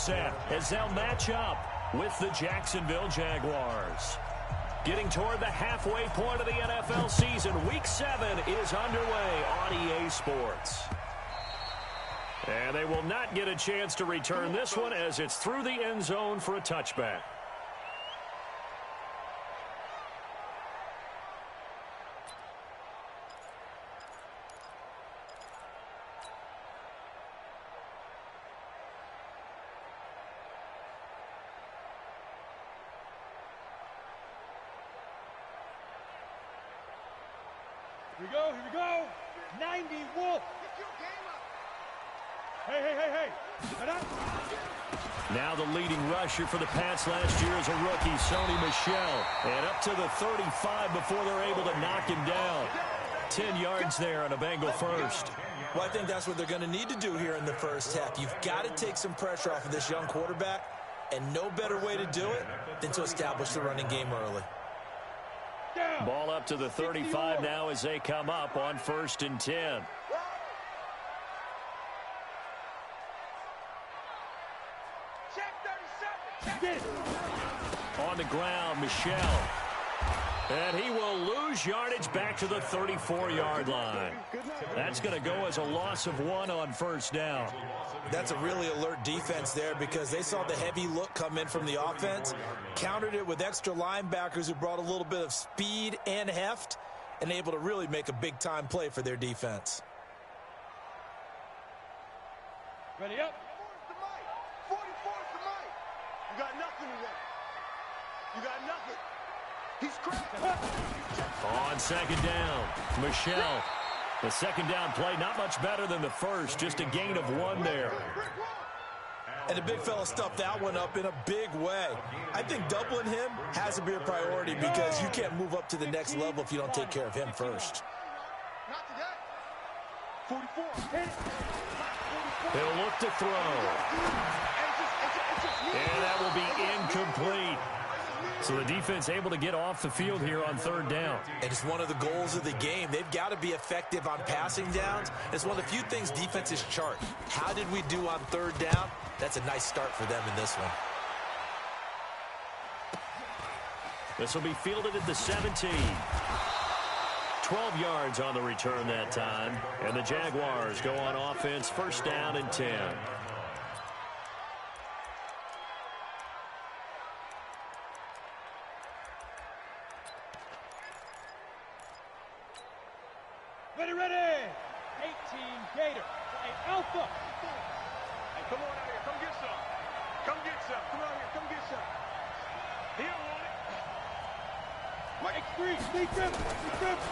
set as they'll match up with the Jacksonville Jaguars. Getting toward the halfway point of the NFL season, Week 7 is underway on EA Sports. And they will not get a chance to return this one as it's through the end zone for a touchback. Here we go. 90 Wolf. Hey. Now the leading rusher for the Pats last year is a rookie, Sony Michel. And up to the 35 before they're able to knock him down. 10 yards there on a Bengal first. Well, I think that's what they're going to need to do here in the first half. You've got to take some pressure off of this young quarterback, and no better way to do it than to establish the running game early. Ball up to the 35 now as they come up on 1st and 10. On the ground, Michel. And he will lose yardage back to the 34-yard line. That's going to go as a loss of 1 on 1st down. That's a really alert defense there because they saw the heavy look come in from the offense, countered it with extra linebackers who brought a little bit of speed and heft, and able to really make a big-time play for their defense. Ready up. 44's the mic. You got nothing today. You got nothing. He's cracked. On 2nd down, Michel. The 2nd down play, not much better than the first, just a gain of 1 there. And the big fella stuffed that one up in a big way. I think doubling him has to be a priority because you can't move up to the next level if you don't take care of him first. Not today. 44. He'll look to throw. And that will be incomplete. So the defense able to get off the field here on 3rd down. And it's one of the goals of the game. They've got to be effective on passing downs. It's one of the few things defenses chart. How did we do on 3rd down? That's a nice start for them in this one. This will be fielded at the 17. 12 yards on the return that time. And the Jaguars go on offense, 1st down and 10. Ready. 18 Gator. Hey, Alpha. Hey, come on out here. Come get some. Come get some. Come out here. Come get some. He don't want it. X3. Sneak them.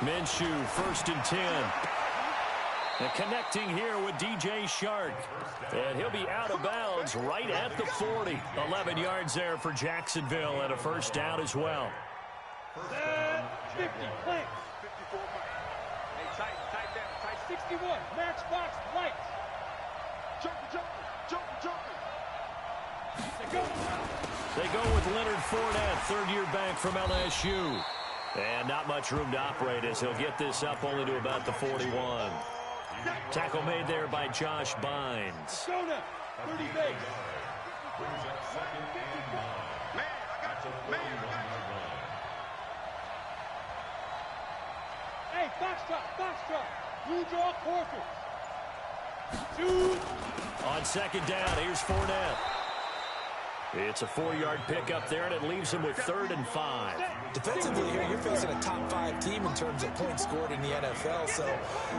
Minshew, 1st and 10. And connecting here with DJ Shark. And he'll be out of bounds right at the 40. 11 yards there for Jacksonville and a 1st down as well. 50. Plank. 54 miles. Hey, tight down. 61. Matchbox lights. Jumping. They go with Leonard Fournette, 3rd-year back from LSU. And not much room to operate as he'll get this up only to about the 41. Tackle made there by Josh Bynes. 30 base. Man, I got you. Hey, foxtrot. Blue draw quarters. 2. On 2nd down, here's Fournette. It's a 4-yard pickup there, and it leaves him with 3rd and 5. Defensively here, you're facing a top 5 team in terms of points scored in the NFL. So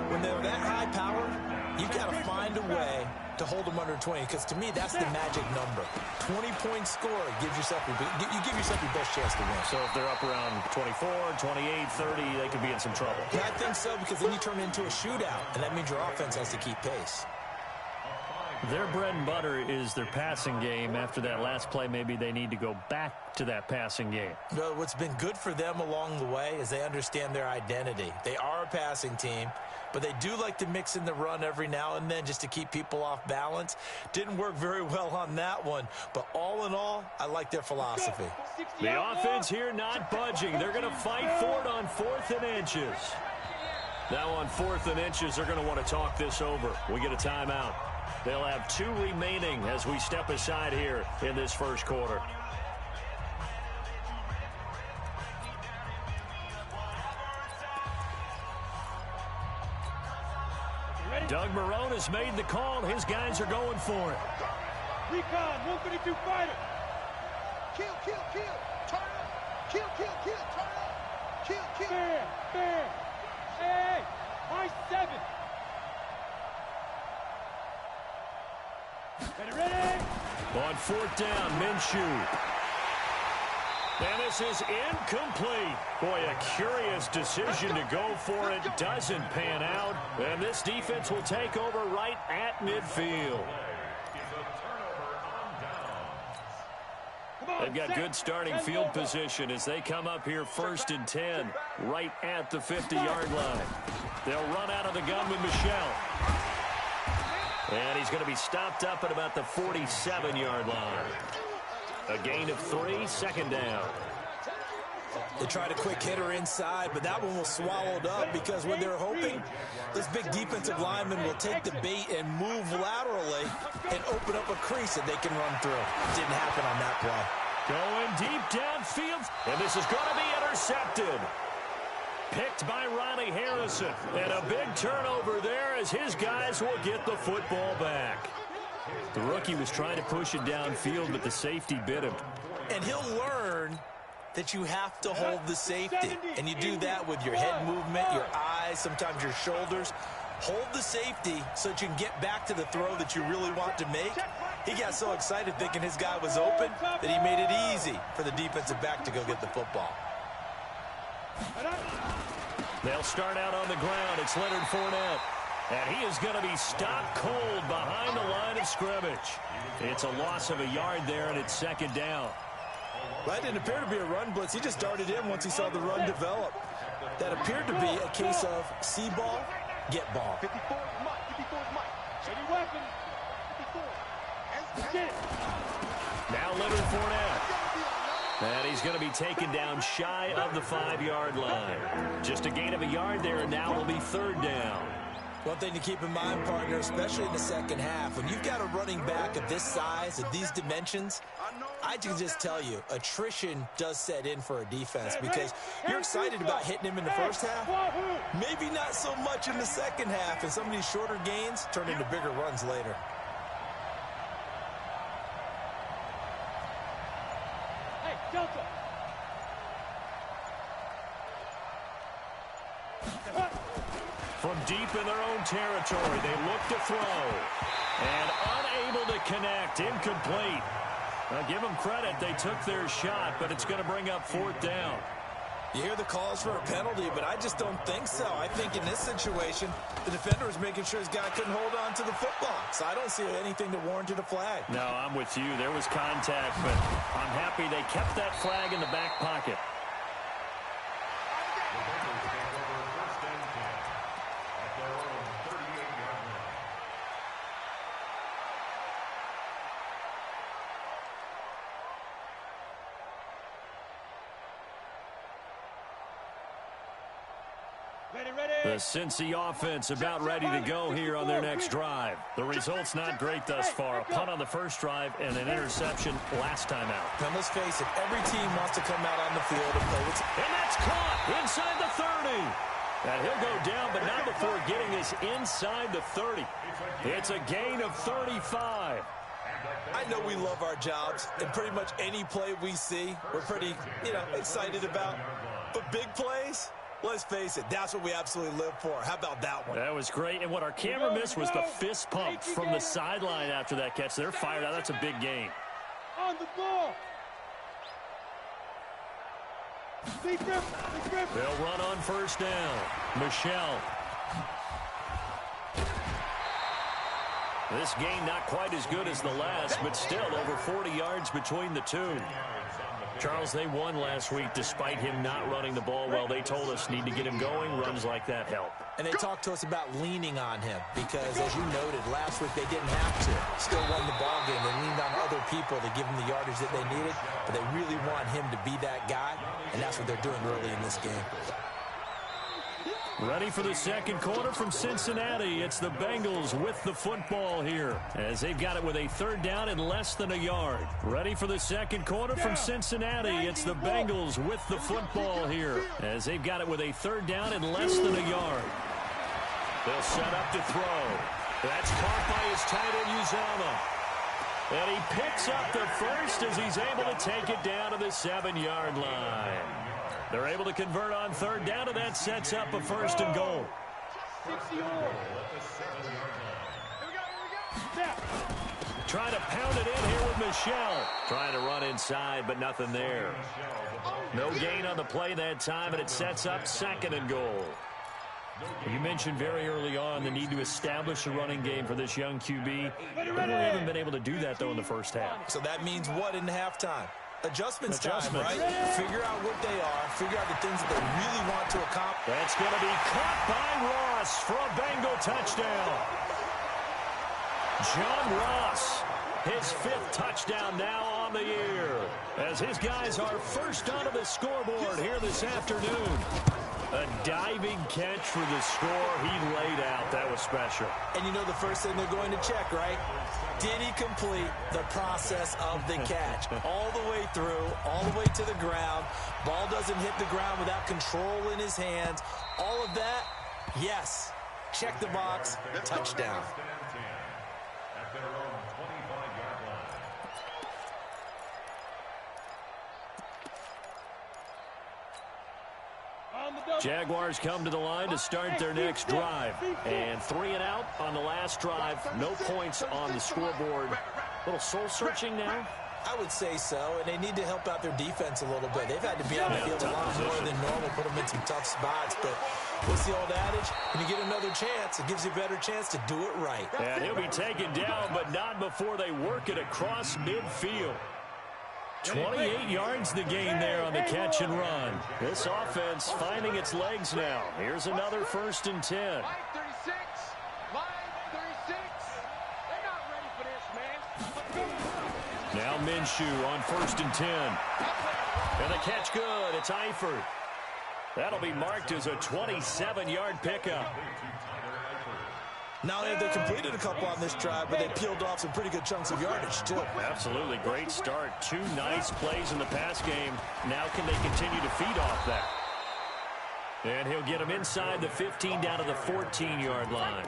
when they're that high power, you've got to find a way to hold them under 20. Because to me, that's the magic number. 20-point score gives yourself you give yourself your best chance to win. So if they're up around 24, 28, 30, they could be in some trouble. Yeah, I think so, because then you turn it into a shootout, and that means your offense has to keep pace. Their bread and butter is their passing game. After that last play, maybe they need to go back to that passing game. Well, what's been good for them along the way is they understand their identity. They are a passing team, but they do like to mix in the run every now and then just to keep people off balance. Didn't work very well on that one, but all in all, I like their philosophy. The offense here not budging. They're going to fight for it on 4th and inches. Now on 4th and inches, they're going to want to talk this over. We get a timeout. They'll have 2 remaining as we step aside here in this first quarter. Doug Marrone has made the call. His guys are going for it. Recon, 152 fighter. Kill, kill, kill. Turn up. Kill, kill, kill. Turn up. Kill, kill. Fair, fair. Hey, high 7. Ready? On 4th down, Minshew. And this is incomplete. Boy, a curious decision to go for it. Doesn't pan out. And this defense will take over right at midfield. They've got good starting field position as they come up here 1st and 10, right at the 50-yard line. They'll run out of the gun with Michel. And he's going to be stopped up at about the 47-yard line. A gain of 3, 2nd down. They tried a quick hitter inside, but that one was swallowed up because when they're hoping this big defensive lineman will take the bait and move laterally and open up a crease that they can run through. Didn't happen on that play. Going deep downfield, and this is going to be intercepted. Picked by Ronnie Harrison, and a big turnover there as his guys will get the football back. The rookie was trying to push it downfield, but the safety bit him. And he'll learn that you have to hold the safety. And you do that with your head movement, your eyes, sometimes your shoulders. Hold the safety so that you can get back to the throw that you really want to make. He got so excited thinking his guy was open that he made it easy for the defensive back to go get the football. They'll start out on the ground. It's Leonard Fournette. And he is going to be stopped cold behind the line of scrimmage. It's a loss of a yard there, and it's 2nd down. That didn't appear to be a run blitz. He just darted in once he saw the run develop. That appeared to be a case of see ball, get ball. 54 is Mike. 54 is Mike. Ready weapon. 54. Get it. Now Leonard Fournette. And he's going to be taken down shy of the 5-yard line. Just a gain of a yard there, and now it'll be 3rd down. One thing to keep in mind, partner, especially in the second half, when you've got a running back of this size, of these dimensions, I can just tell you, attrition does set in for a defense because you're excited about hitting him in the first half, maybe not so much in the second half, and some of these shorter gains turn into bigger runs later. Hey, Delta. From deep in their own territory, they look to throw. And unable to connect, incomplete. Now, give them credit, they took their shot, but it's going to bring up 4th down. You hear the calls for a penalty, but I just don't think so. I think in this situation, the defender was making sure his guy couldn't hold on to the football. So I don't see anything that warranted a flag. No, I'm with you. There was contact, but I'm happy they kept that flag in the back pocket. The Cincy offense about ready to go here on their next drive. The result's not great thus far. A punt on the first drive and an interception last time out. Now, let's face it, every team wants to come out on the field and play. And that's caught inside the 30. And he'll go down, but not before getting us inside the 30. It's a gain of 35. I know we love our jobs, and pretty much any play we see, we're pretty, excited about. But big plays, let's face it, that's what we absolutely live for. How about that one? That was great. And what our camera missed was the fist pump from the sideline after that catch. They're fired out. That's a big gain. On the ball. They'll run on 1st down. Michel. This game not quite as good as the last, but still over 40 yards between the two. Charles, they won last week despite him not running the ball well. They told us need to get him going. Runs like that help. And they talked to us about leaning on him because, as you noted, last week they didn't have to. Still won the ball game. They leaned on other people to give them the yardage that they needed, but they really want him to be that guy, and that's what they're doing early in this game. Ready for the second quarter from Cincinnati. It's the Bengals with the football here as they've got it with a third down and less than a yard. Ready for the second quarter from Cincinnati. It's the Bengals with the football here as they've got it with a third down and less than a yard. They'll set up to throw. That's caught by his tight end, Uzama. And he picks up the first as he's able to take it down to the 7-yard line. They're able to convert on third down, and that sets up a first and goal. Trying to pound it in here with Michelle. Trying to run inside, but nothing there. No gain on the play that time, and it sets up second and goal. You mentioned very early on the need to establish a running game for this young QB. They really haven't been able to do that, though, in the first half. So that means what in halftime? Adjustments time, right? Figure out what they are. Figure out the things that they really want to accomplish. That's going to be caught by Ross for a Bengal touchdown. John Ross, his 5th touchdown now on the year, as his guys are first onto the scoreboard here this afternoon. A diving catch for the score he laid out. That was special. And you know the first thing they're going to check, right? Did he complete the process of the catch? All the way through, all the way to the ground. Ball doesn't hit the ground without control in his hands. All of that, yes. Check the box, touchdown. Jaguars come to the line to start their next drive. And 3 and out on the last drive. No points on the scoreboard. A little soul-searching now? I would say so, and they need to help out their defense a little bit. They've had to be on the field a lot more than normal, put them in some tough spots. But what's the old adage? When you get another chance, it gives you a better chance to do it right. And he'll be taken down, but not before they work it across midfield. 28 yards the gain there on the catch and run. This offense finding its legs now. Here's another 1st and 10. Line 36. Line 36. They're not ready for this, man. Now Minshew on 1st and 10. And the catch good. It's Eifert. That'll be marked as a 27-yard pickup. Not only have they completed a couple on this drive, but they peeled off some pretty good chunks of yardage, too. Absolutely. Great start. 2 nice plays in the pass game. Now can they continue to feed off that? And he'll get him inside the 15 down to the 14-yard line.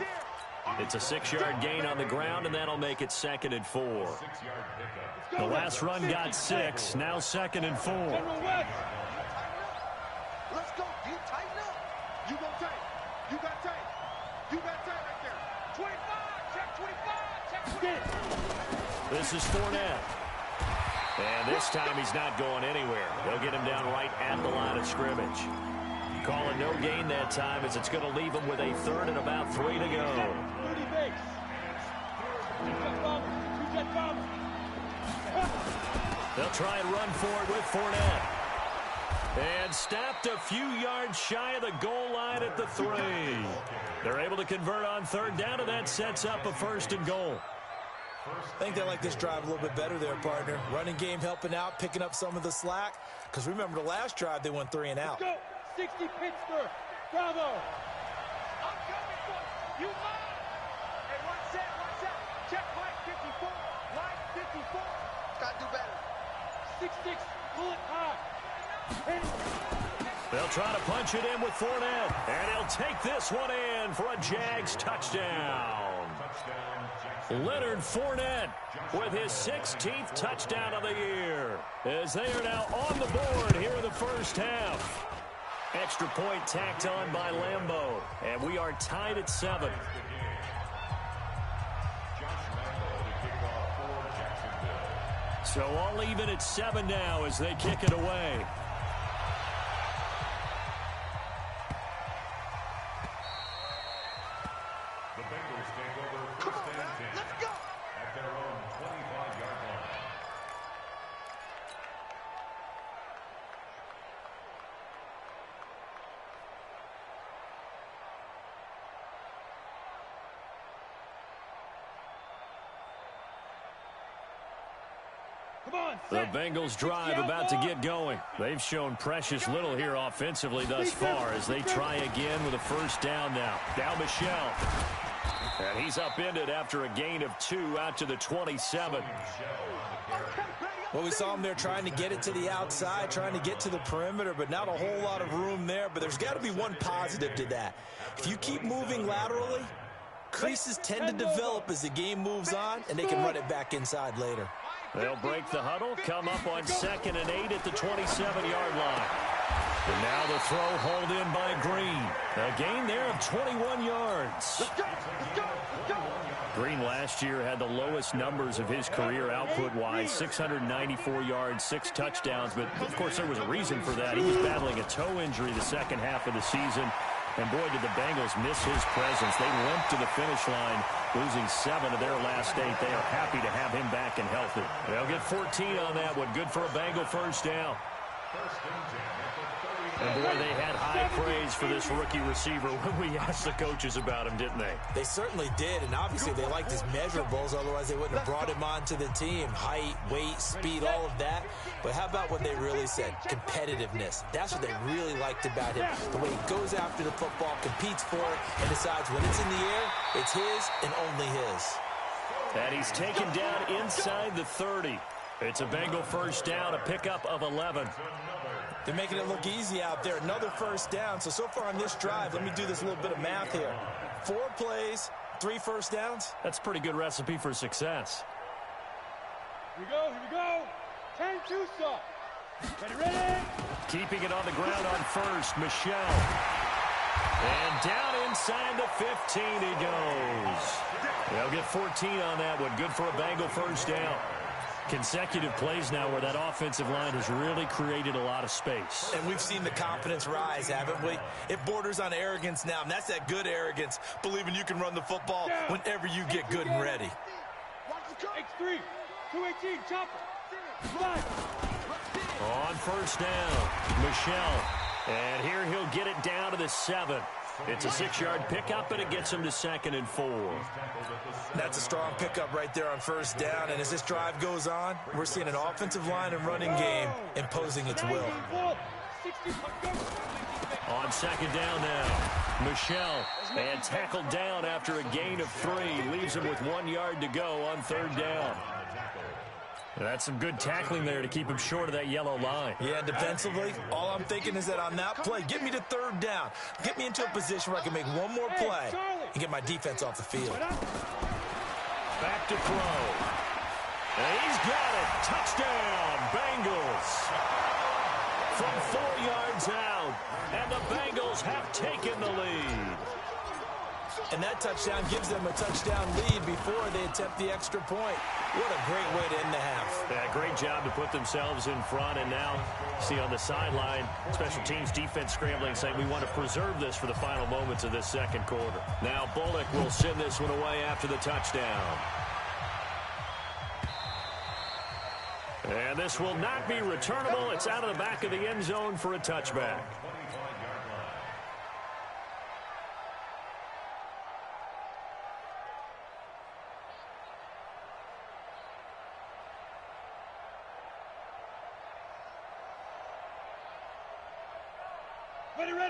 It's a 6-yard gain on the ground, and that'll make it 2nd and 4. The last run got 6. Now 2nd and 4. Let's go. You tighten up. You go tight. You got tight. You got tight right there. 25. Check 25. Check 25. This is Fournette. And this time he's not going anywhere. They'll get him down right at the line of scrimmage. Calling no gain that time as it's going to leave him with a 3rd and about 3 to go. They'll try and run for it with Fournette. And stopped a few yards shy of the goal line at the 3. They're able to convert on 3rd down, and that sets up a 1st and goal. I think they like this drive a little bit better there, partner. Running game helping out, picking up some of the slack. Because remember, the last drive, they went 3 and out. Let's go. 60 Pittsburgh. Bravo. I'm coming for you. Mine. Hey, one set. Check line 54. Line 54. Gotta do better. 6-6. Pull it high. They'll try to punch it in with Fournette. And he'll take this one in for a Jags touchdown. Leonard Fournette with his 16th touchdown of the year, as they are now on the board here in the first half. Extra point tacked on by Lambeau, and we are tied at 7. So all even at 7 now as they kick it away. The Bengals drive about to get going. They've shown precious little here offensively thus far as they try again with a first down now. Now Michel. And he's upended after a gain of 2 out to the 27. Well, we saw him there trying to get it to the outside, trying to get to the perimeter, but not a whole lot of room there. But there's got to be one positive to that. If you keep moving laterally, creases tend to develop as the game moves on, and they can run it back inside later. They'll break the huddle, come up on 2nd and 8 at the 27-yard line. And now the throw hauled in by Green. A gain there of 21 yards. Green last year had the lowest numbers of his career output-wise, 694 yards, 6 touchdowns. But, of course, there was a reason for that. He was battling a toe injury the second half of the season. And, boy, did the Bengals miss his presence. They limped to the finish line, losing 7 of their last 8. They are happy to have him back and healthy. They'll get 14 on that one. Good for a Bengal first down. And, boy, they had high praise for this rookie receiver when we asked the coaches about him, didn't they? They certainly did, and obviously they liked his measurables. Otherwise, they wouldn't have brought him onto the team. Height, weight, speed, all of that. But how about what they really said? Competitiveness. That's what they really liked about him. The way he goes after the football, competes for it, and decides when it's in the air, it's his and only his. And he's taken down inside the 30. It's a Bengal first down, a pickup of 11. They're making it look easy out there. Another first down. So far on this drive, let me do this little bit of math here. 4 plays, 3 first downs. That's a pretty good recipe for success. Here we go. 10-2 stop. Ready. Keeping it on the ground on first, Michel. And down inside the 15 he goes. They'll get 14 on that one. Good for a Bengal first down. Consecutive plays now where that offensive line has really created a lot of space. And we've seen the confidence rise, haven't we? It borders on arrogance now, and that's that good arrogance, believing you can run the football whenever you get good and ready. X3, 218, chopper. On first down, Michel. And here he'll get it down to the 7. It's a 6-yard pickup, and it gets him to 2nd and 4. That's a strong pickup right there on first down. And as this drive goes on, we're seeing an offensive line and running game imposing its will. On 2nd down now, Michel. And tackled down after a gain of 3. Leaves him with 1 yard to go on 3rd down. That's some good tackling there to keep him short of that yellow line. Yeah, defensively, all I'm thinking is that on that play, get me to 3rd down. Get me into a position where I can make one more play and get my defense off the field. Back to throw. And he's got it. Touchdown, Bengals. From 4 yards out. And the Bengals have taken the lead. And that touchdown gives them a touchdown lead before they attempt the extra point. What a great way to end the half. Yeah, great job to put themselves in front. And now, see on the sideline, special teams defense scrambling, saying we want to preserve this for the final moments of this 2nd quarter. Now Bullock will send this one away after the touchdown. And this will not be returnable. It's out of the back of the end zone for a touchback.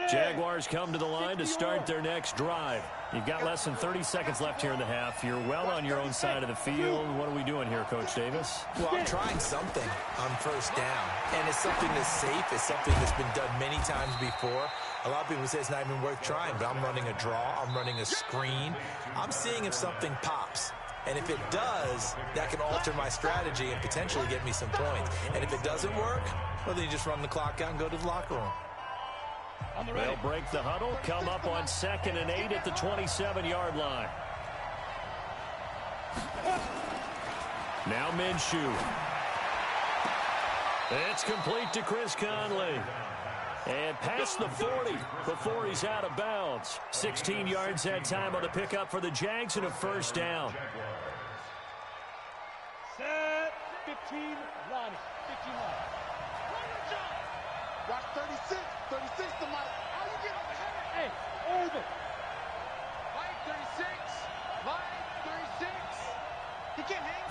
Jaguars come to the line to start their next drive. You've got less than 30 seconds left here in the half. You're well on your own side of the field. What are we doing here, Coach Davis? Well, I'm trying something on first down. And it's something that's safe. It's something that's been done many times before. A lot of people say it's not even worth trying, but I'm running a draw. I'm running a screen. I'm seeing if something pops. And if it does, that can alter my strategy and potentially get me some points. And if it doesn't work, well, then you just run the clock out and go to the locker room. They'll break the huddle, come up on 2nd and 8 at the 27-yard line. Now Minshew. It's complete to Chris Conley. And past the 40 before he's out of bounds. 16 yards that time on the pickup for the Jags and a first down. Set, 15, line. 15 line. Watch 36. 36 to Mike. How you get over here? Hey, orbit. Mike 36. Mike 36. He can't hang.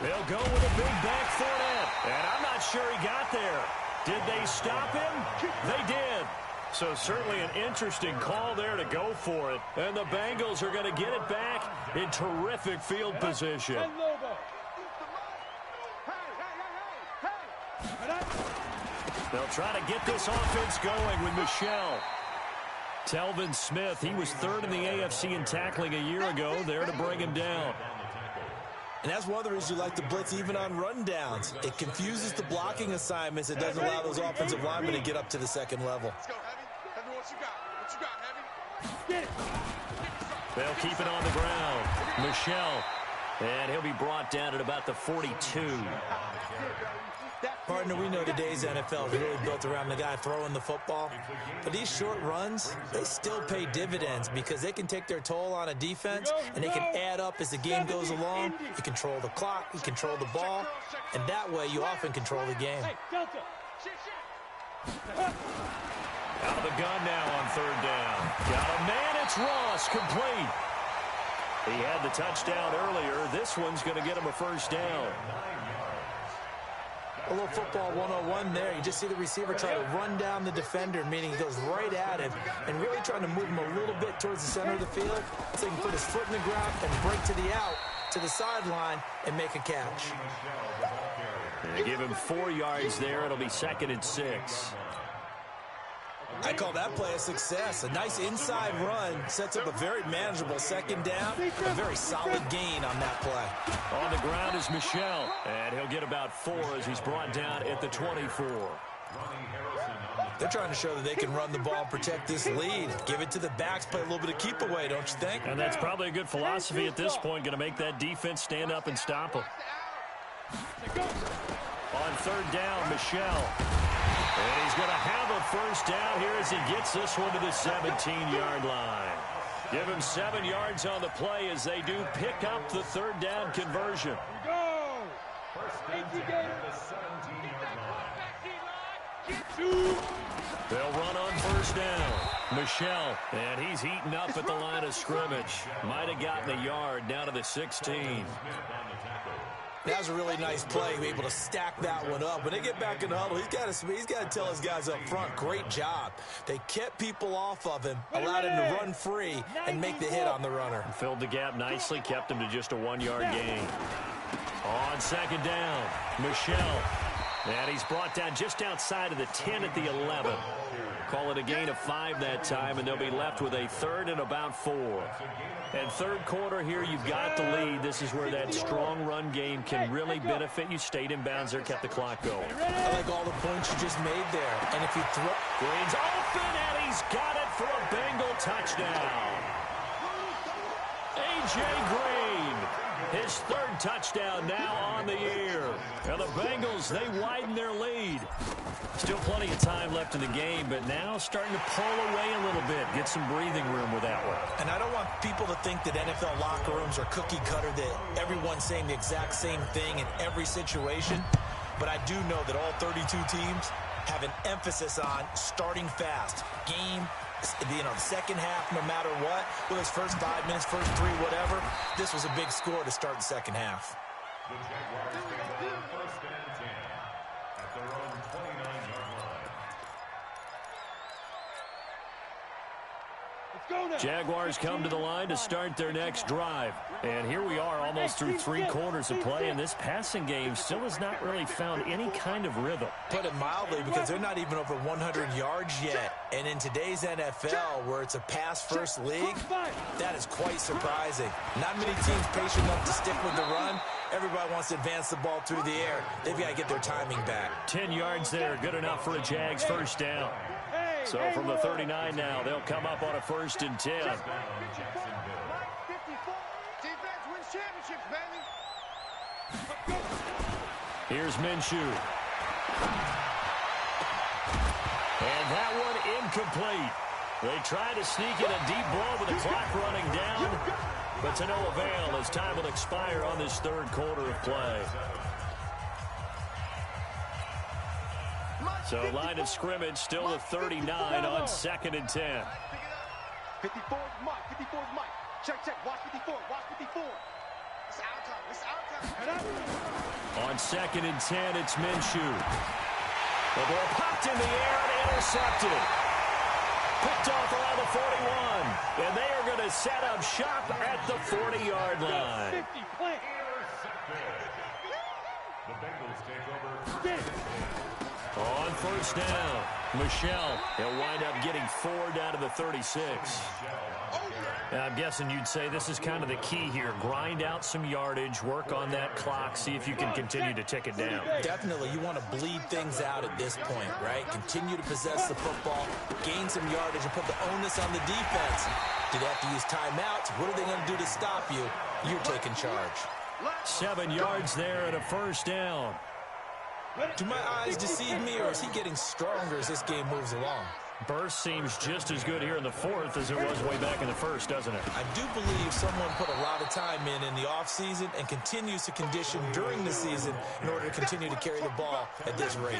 They'll go with a big back foot in. And I'm not sure he got there. Did they stop him? They did. So certainly an interesting call there to go for it. And the Bengals are going to get it back in terrific field position. They'll try to get this offense going with Michel. Telvin Smith, he was third in the AFC in tackling a year ago, there to bring him down. And that's one of the reasons you like to blitz even on rundowns. It confuses the blocking assignments. It doesn't allow those offensive linemen to get up to the second level. Let's go, Heavy. Heavy, what you got? What you got, Heavy? They'll keep it on the ground. Michel. And he'll be brought down at about the 42. Partner, we know today's NFL is really built around the guy throwing the football. But these short runs, they still pay dividends because they can take their toll on a defense, and they can add up as the game goes along. You control the clock, you control the ball, and that way you often control the game. Out of the gun now on third down. Got a man, it's Ross, complete. He had the touchdown earlier. This one's going to get him a first down. A little football 101 there. You just see the receiver try to run down the defender, meaning he goes right at him and really trying to move him a little bit towards the center of the field so he can put his foot in the ground and break to the out, to the sideline, and make a catch. And they give him 4 yards there. It'll be 2nd and 6. I call that play a success. A nice inside run sets up a very manageable second down. A very solid gain on that play. On the ground is Michel, and he'll get about 4 as he's brought down at the 24. They're trying to show that they can run the ball and protect this lead. Give it to the backs, play a little bit of keep away, don't you think? And that's probably a good philosophy at this point, going to make that defense stand up and stop them. On third down, Michel. And he's going to have a first down here as he gets this one to the 17-yard line. Give him 7 yards on the play as they do pick up the third down conversion. Go! They'll run on first down. Michel, and he's heating up at the line of scrimmage. Might have gotten a yard down to the 16. That was a really nice play, be able to stack that one up. When they get back in the huddle, he's got to tell his guys up front, great job. They kept people off of him, allowed him to run free and make the hit on the runner. Filled the gap nicely, kept him to just a 1-yard gain. On second down, Michel. And he's brought down just outside of the 10 at the 11. Call it a gain of 5 that time, and they'll be left with a 3rd and about 4. And third quarter here, you've got the lead. This is where that strong run game can really benefit you. Stayed in bounds there, kept the clock going. I like all the points you just made there. And if you throw... Green's open, and he's got it for a Bengal touchdown. A.J. Green, his 3rd touchdown now on the year. And the Bengals, they widen their lead. Still plenty of time left in the game, but now starting to pull away a little bit. Get some breathing room with that one. And I don't want people to think that NFL locker rooms are cookie cutter, that everyone's saying the exact same thing in every situation. But I do know that all 32 teams have an emphasis on starting fast. Game, the second half, no matter what, whether it's first 5 minutes, first 3, whatever, this was a big score to start the second half. The Jaguars pick up their first and 10 at their own 29-yard line. Jaguars come to the line to start their next drive. And here we are almost through 3 quarters of play, and this passing game still has not really found any kind of rhythm. Put it mildly, because they're not even over 100 yards yet. And in today's NFL, where it's a pass-first league, that is quite surprising. Not many teams patient enough to stick with the run. Everybody wants to advance the ball through the air. They've got to get their timing back. 10 yards there, good enough for a Jags first down. So from the 39 now, they'll come up on a 1st and 10. Defense wins championships, baby. Here's Minshew. And that one incomplete. They try to sneak in a deep ball with the clock running down, but to no avail as time will expire on this 3rd quarter of play. So line of scrimmage still the 39 on 2nd and 10. 54 is Mike. 54 is Mike. Check, check. Watch 54. Watch 54. On 2nd and 10, it's Minshew. The ball popped in the air and intercepted. Picked off around the 41. And they are going to set up shop at the 40-yard line. The Bengals take over. On 1st down, Michelle. He'll wind up getting 4 down to the 36. Now, I'm guessing you'd say this is kind of the key here. Grind out some yardage, work on that clock, see if you can continue to tick it down. Definitely. You want to bleed things out at this point, right? Continue to possess the football, gain some yardage, and put the onus on the defense. Do they have to use timeouts? What are they going to do to stop you? You're taking charge. 7 yards there and a 1st down. Do my eyes deceive me, or is he getting stronger as this game moves along? Burst seems just as good here in the 4th as it was way back in the 1st, doesn't it? I do believe someone put a lot of time in the offseason and continues to condition during the season in order to continue to carry the ball at this rate.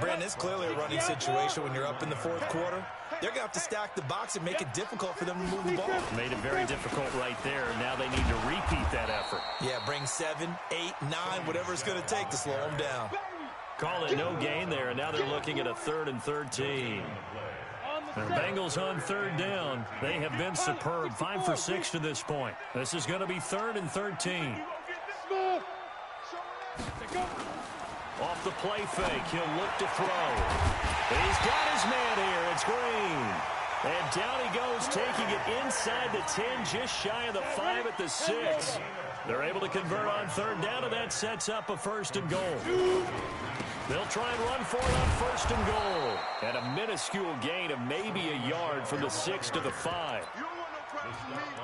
Brandon, it's clearly a running situation when you're up in the 4th quarter. They're going to have to stack the box and make it difficult for them to move the ball. Made it very difficult right there. Now they need to repeat that effort. Yeah, bring 7, 8, 9, whatever it's going to take to slow them down. Call it no gain there, and now they're looking at a 3rd and 13. The Bengals on 3rd down. They have been superb, 5 for 6 to this point. This is going to be 3rd and 13. Off the play fake, he'll look to throw. He's got his man here. It's Green. And down he goes, taking it inside the 10, just shy of the 5 at the 6. They're able to convert on 3rd down, and that sets up a 1st and goal. They'll try and run for it on 1st and goal. And a minuscule gain of maybe a yard from the 6 to the 5.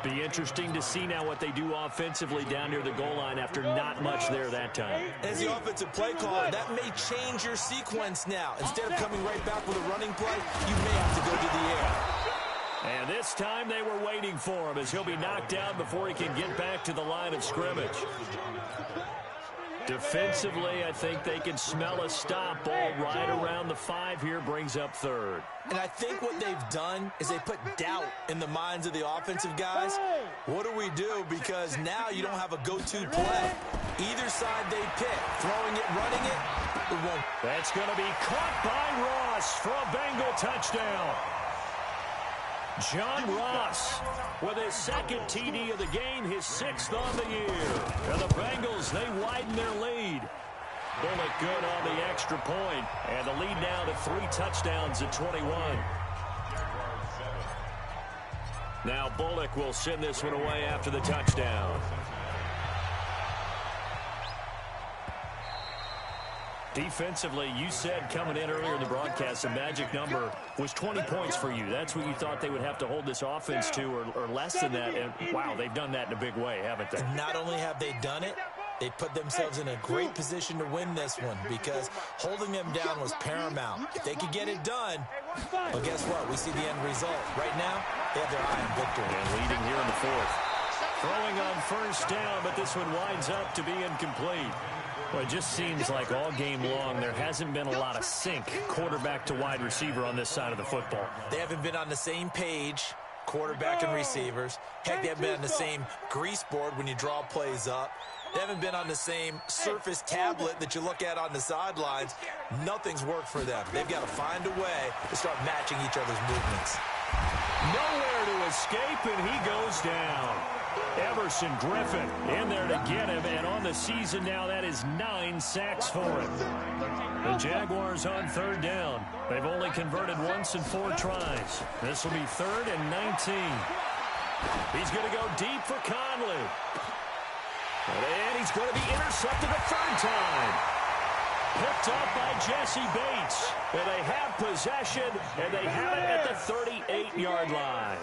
Be interesting to see now what they do offensively down near the goal line after not much there that time. As the offensive play caller, that may change your sequence now. Instead of coming right back with a running play, you may have to go to the air. And this time they were waiting for him as he'll be knocked down before he can get back to the line of scrimmage. Defensively, I think they can smell a stop. Ball right around the 5 here, brings up 3rd. And I think what they've done is they put doubt in the minds of the offensive guys. What do we do? Because now you don't have a go-to play. Either side they pick, throwing it, running it, it won't. That's going to be caught by Ross for a Bengal touchdown. John Ross with his 2nd TD of the game, his 6th on the year. And the Bengals, they widen their lead. Bullock good on the extra point, and the lead now to 3 touchdowns at 21. Now Bullock will send this one away after the touchdown. Defensively, you said coming in earlier in the broadcast, the magic number was 20 points for you. That's what you thought they would have to hold this offense to, or less than that. And, wow, they've done that in a big way, haven't they? And not only have they done it, they put themselves in a great position to win this one because holding them down was paramount. If they could get it done, well, guess what? We see the end result. Right now, they have their eye on victory. And leading here in the 4th. Throwing on 1st down, but this one winds up to be incomplete. Well, it just seems like all game long there hasn't been a lot of sync quarterback to wide receiver on this side of the football. They haven't been on the same page, quarterback and receivers. Heck, they haven't been on the same grease board when you draw plays up. They haven't been on the same surface tablet that you look at on the sidelines. Nothing's worked for them. They've got to find a way to start matching each other's movements. Nowhere to escape, and he goes down. Everson Griffin in there to get him, and on the season now, that is 9 sacks for him. The Jaguars on 3rd down. They've only converted once in 4 tries. This will be 3rd and 19. He's going to go deep for Conley. And he's going to be intercepted a 3rd time. Picked up by Jesse Bates. And they have possession, and they have it at the 38-yard line.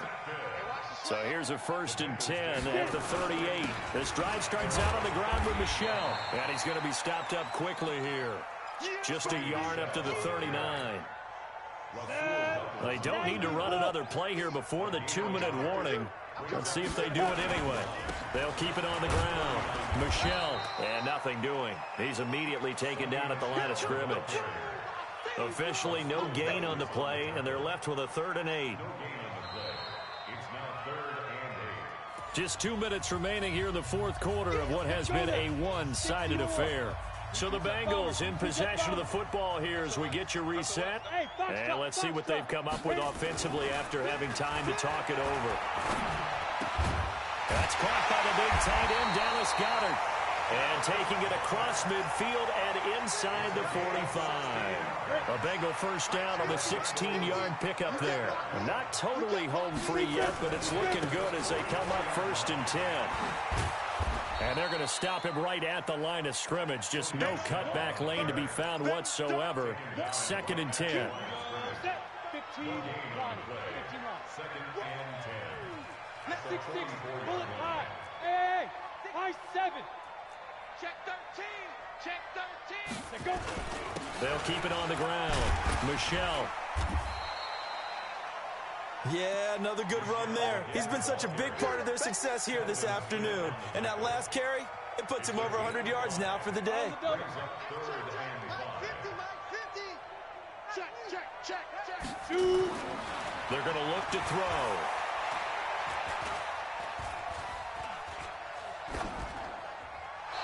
So here's a 1st and 10 at the 38. This drive starts out on the ground with Michelle. And he's going to be stopped up quickly here. Just a yard up to the 39. They don't need to run another play here before the 2-minute warning. Let's see if they do it anyway. They'll keep it on the ground. Michelle, and nothing doing. He's immediately taken down at the line of scrimmage. Officially no gain on the play, and they're left with a 3rd and 8. Just 2 minutes remaining here in the fourth quarter of what has been a one-sided affair. So the Bengals in possession of the football here as we get you reset. And let's see what they've come up with offensively after having time to talk it over. That's caught by the big tight end, Dallas Goedert. And taking it across midfield and inside the 45. A Bengal first down on the 16-yard pickup there. Not totally home free yet, but it's looking good as they come up 1st and 10. And they're going to stop him right at the line of scrimmage. Just no cutback lane to be found whatsoever. 2nd and 10. 15 line. 15 line. 6-6. Bullet high. Hey, high 7. Check 13. Check 13. Let's go. They'll keep it on the ground. Michelle. Yeah, another good run there. He's been such a big part of their success here this afternoon. And that last carry, it puts him over 100 yards now for the day. Check, check, check, check. 2. They're going to look to throw.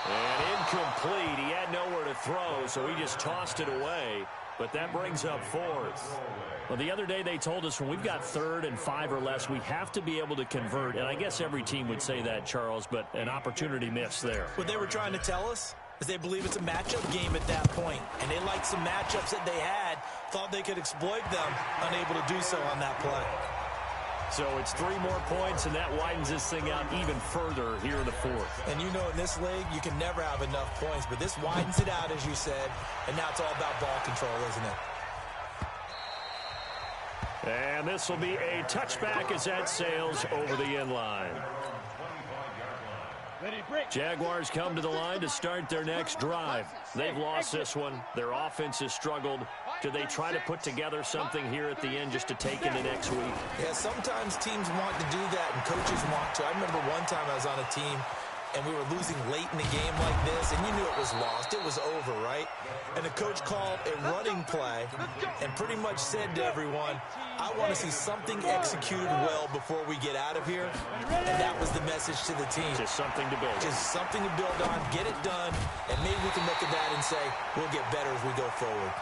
And incomplete. He had nowhere to throw, so he just tossed it away. But that brings up 4th. Well, the other day they told us when we've got 3rd and 5 or less, we have to be able to convert. And I guess every team would say that, Charles, but an opportunity missed there. What they were trying to tell us is they believe it's a matchup game at that point. And they liked some matchups that they had, thought they could exploit them, unable to do so on that play. So it's 3 more points, and that widens this thing out even further here in the 4th. And you know in this league, you can never have enough points, but this widens it out, as you said, and now it's all about ball control, isn't it? And this will be a touchback as that sails over the end line. Jaguars come to the line to start their next drive. They've lost this one. Their offense has struggled. Do they try to put together something here at the end just to take into next week? Yeah, sometimes teams want to do that and coaches want to. I remember one time I was on a team and we were losing late in the game like this, and you knew it was lost. It was over, right? And the coach called a running play and pretty much said to everyone, I want to see something executed well before we get out of here. And that was the message to the team. Just something to build on. Just something to build on, get it done, and maybe we can look at that and say, we'll get better as we go forward.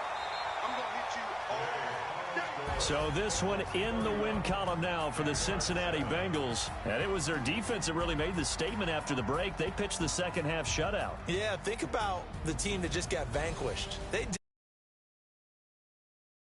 So this one in the win column now for the Cincinnati Bengals. And it was their defense that really made the statement after the break. They pitched the second half shutout. Yeah, think about the team that just got vanquished. They